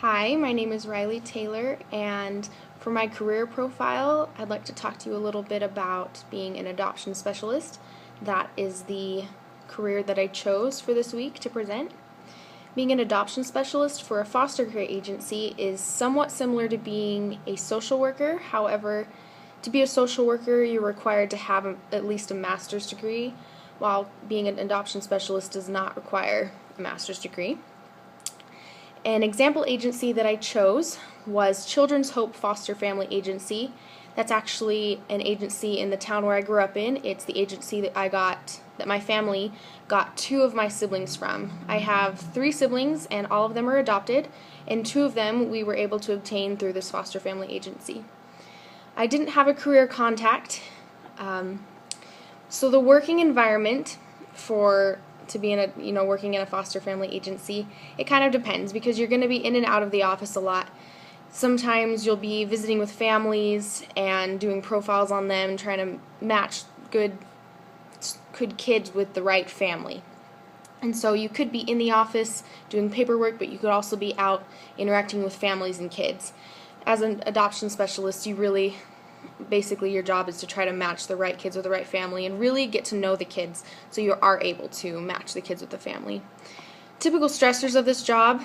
Hi, my name is Riley Taylor, and for my career profile, I'd like to talk to you a little bit about being an adoption specialist. That is the career that I chose for this week to present. Being an adoption specialist for a foster care agency is somewhat similar to being a social worker. However, to be a social worker, you're required to have at least a master's degree, while being an adoption specialist does not require a master's degree. An example agency that I chose was Children's Hope Foster Family Agency. That's actually an agency in the town where I grew up in. It's the agency that my family got two of my siblings from. I have three siblings and all of them are adopted, and two of them we were able to obtain through this foster family agency. I didn't have a career contact, so the working environment to be working in a foster family agency, it kind of depends because you're going to be in and out of the office a lot. Sometimes you'll be visiting with families and doing profiles on them, trying to match good kids with the right family. And so you could be in the office doing paperwork, but you could also be out interacting with families and kids. As an adoption specialist, basically your job is to try to match the right kids with the right family and really get to know the kids so you are able to match the kids with the family. Typical stressors of this job,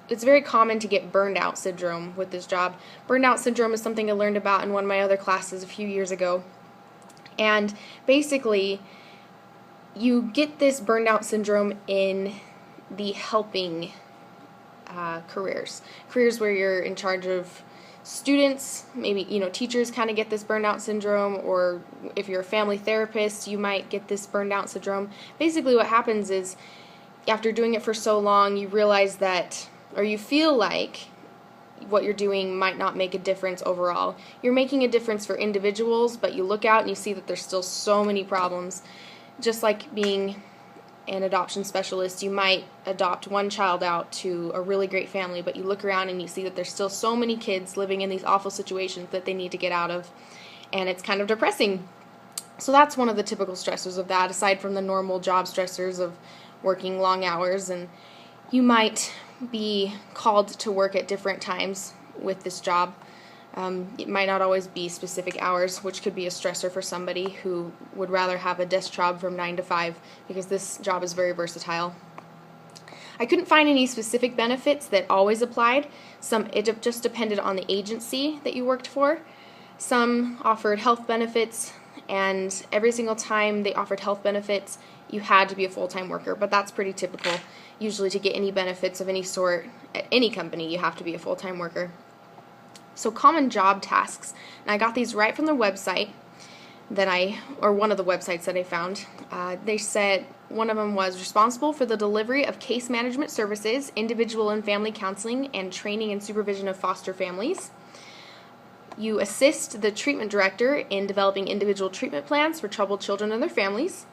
it's very common to get burned out syndrome with this job. Burned out syndrome is something I learned about in one of my other classes a few years ago. And basically, you get this burned out syndrome in the helping careers where you're in charge of students. Maybe teachers kind of get this burnout syndrome, or if you're a family therapist, you might get this burnout syndrome. Basically what happens is after doing it for so long, you realize that, or you feel like what you're doing might not make a difference overall. You're making a difference for individuals, but you look out and you see that there's still so many problems. Just like being an adoption specialist, you might adopt one child out to a really great family, but you look around and you see that there's still so many kids living in these awful situations that they need to get out of, and it's kind of depressing. So that's one of the typical stressors of that, aside from the normal job stressors of working long hours. And you might be called to work at different times with this job. It might not always be specific hours, which could be a stressor for somebody who would rather have a desk job from 9 to 5, because this job is very versatile. I couldn't find any specific benefits that always applied. It just depended on the agency that you worked for. Some offered health benefits, and every single time they offered health benefits, you had to be a full-time worker, but that's pretty typical. Usually to get any benefits of any sort at any company, you have to be a full-time worker. So common job tasks, and I got these right from the website one of the websites that I found. They said one of them was responsible for the delivery of case management services, individual and family counseling, and training and supervision of foster families. You assist the treatment director in developing individual treatment plans for troubled children and their families,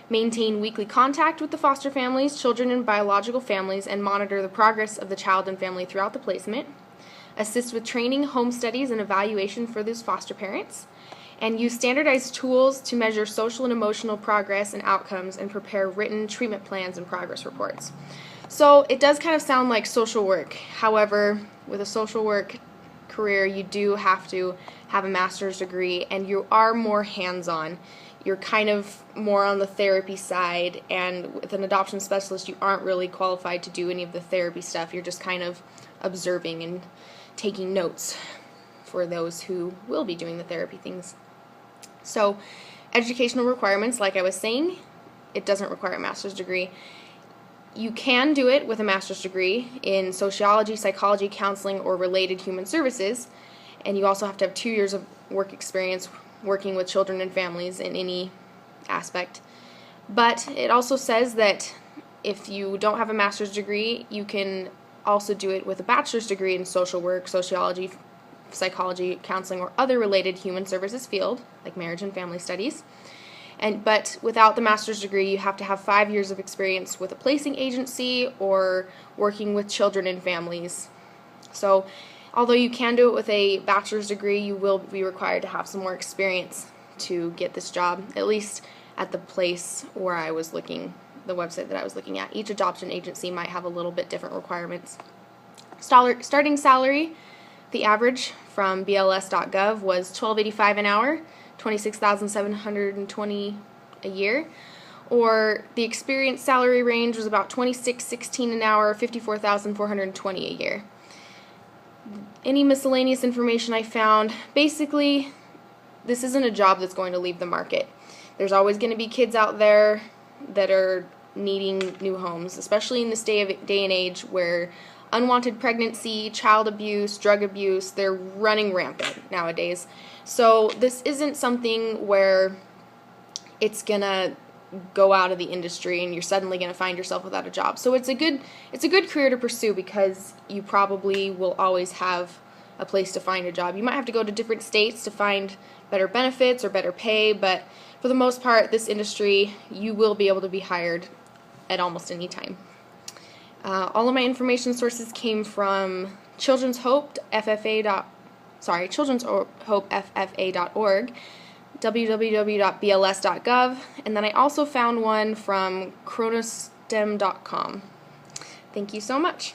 maintain weekly contact with the foster families, children, and biological families, and monitor the progress of the child and family throughout the placement, assist with training, home studies, and evaluation for those foster parents, and use standardized tools to measure social and emotional progress and outcomes, and prepare written treatment plans and progress reports. So it does kind of sound like social work. However, with a social work career, you do have to have a master's degree, and you are more hands-on. You're kind of more on the therapy side, and with an adoption specialist, you aren't really qualified to do any of the therapy stuff. You're just kind of observing and taking notes for those who will be doing the therapy things. So, educational requirements, like I was saying, it doesn't require a master's degree. You can do it with a master's degree in sociology, psychology, counseling, or related human services, and you also have to have 2 years of work experience working with children and families in any aspect. But it also says that if you don't have a master's degree, you can also do it with a bachelor's degree in social work, sociology, psychology, counseling, or other related human services field, like marriage and family studies. But without the master's degree, you have to have 5 years of experience with a placing agency or working with children and families. So, although you can do it with a bachelor's degree, you will be required to have some more experience to get this job, at least at the place where I was looking the website that I was looking at. Each adoption agency might have a little bit different requirements. Starting salary, the average from BLS.gov was $12.85 an hour, $26,720 a year. Or the experience salary range was about $26.16 an hour, $54,420 a year. Any miscellaneous information I found, basically, this isn't a job that's going to leave the market. There's always going to be kids out there that are needing new homes, especially in this day and age where unwanted pregnancy, child abuse, drug abuse, they're running rampant nowadays. So this isn't something where it's going to go out of the industry and you're suddenly going to find yourself without a job. So it's a good career to pursue because you probably will always have a place to find a job. You might have to go to different states to find better benefits or better pay, but for the most part, this industry, you will be able to be hired at almost any time. All of my information sources came from Children's Hope FFA.org, www.bls.gov, and then I also found one from chronostem.com. Thank you so much.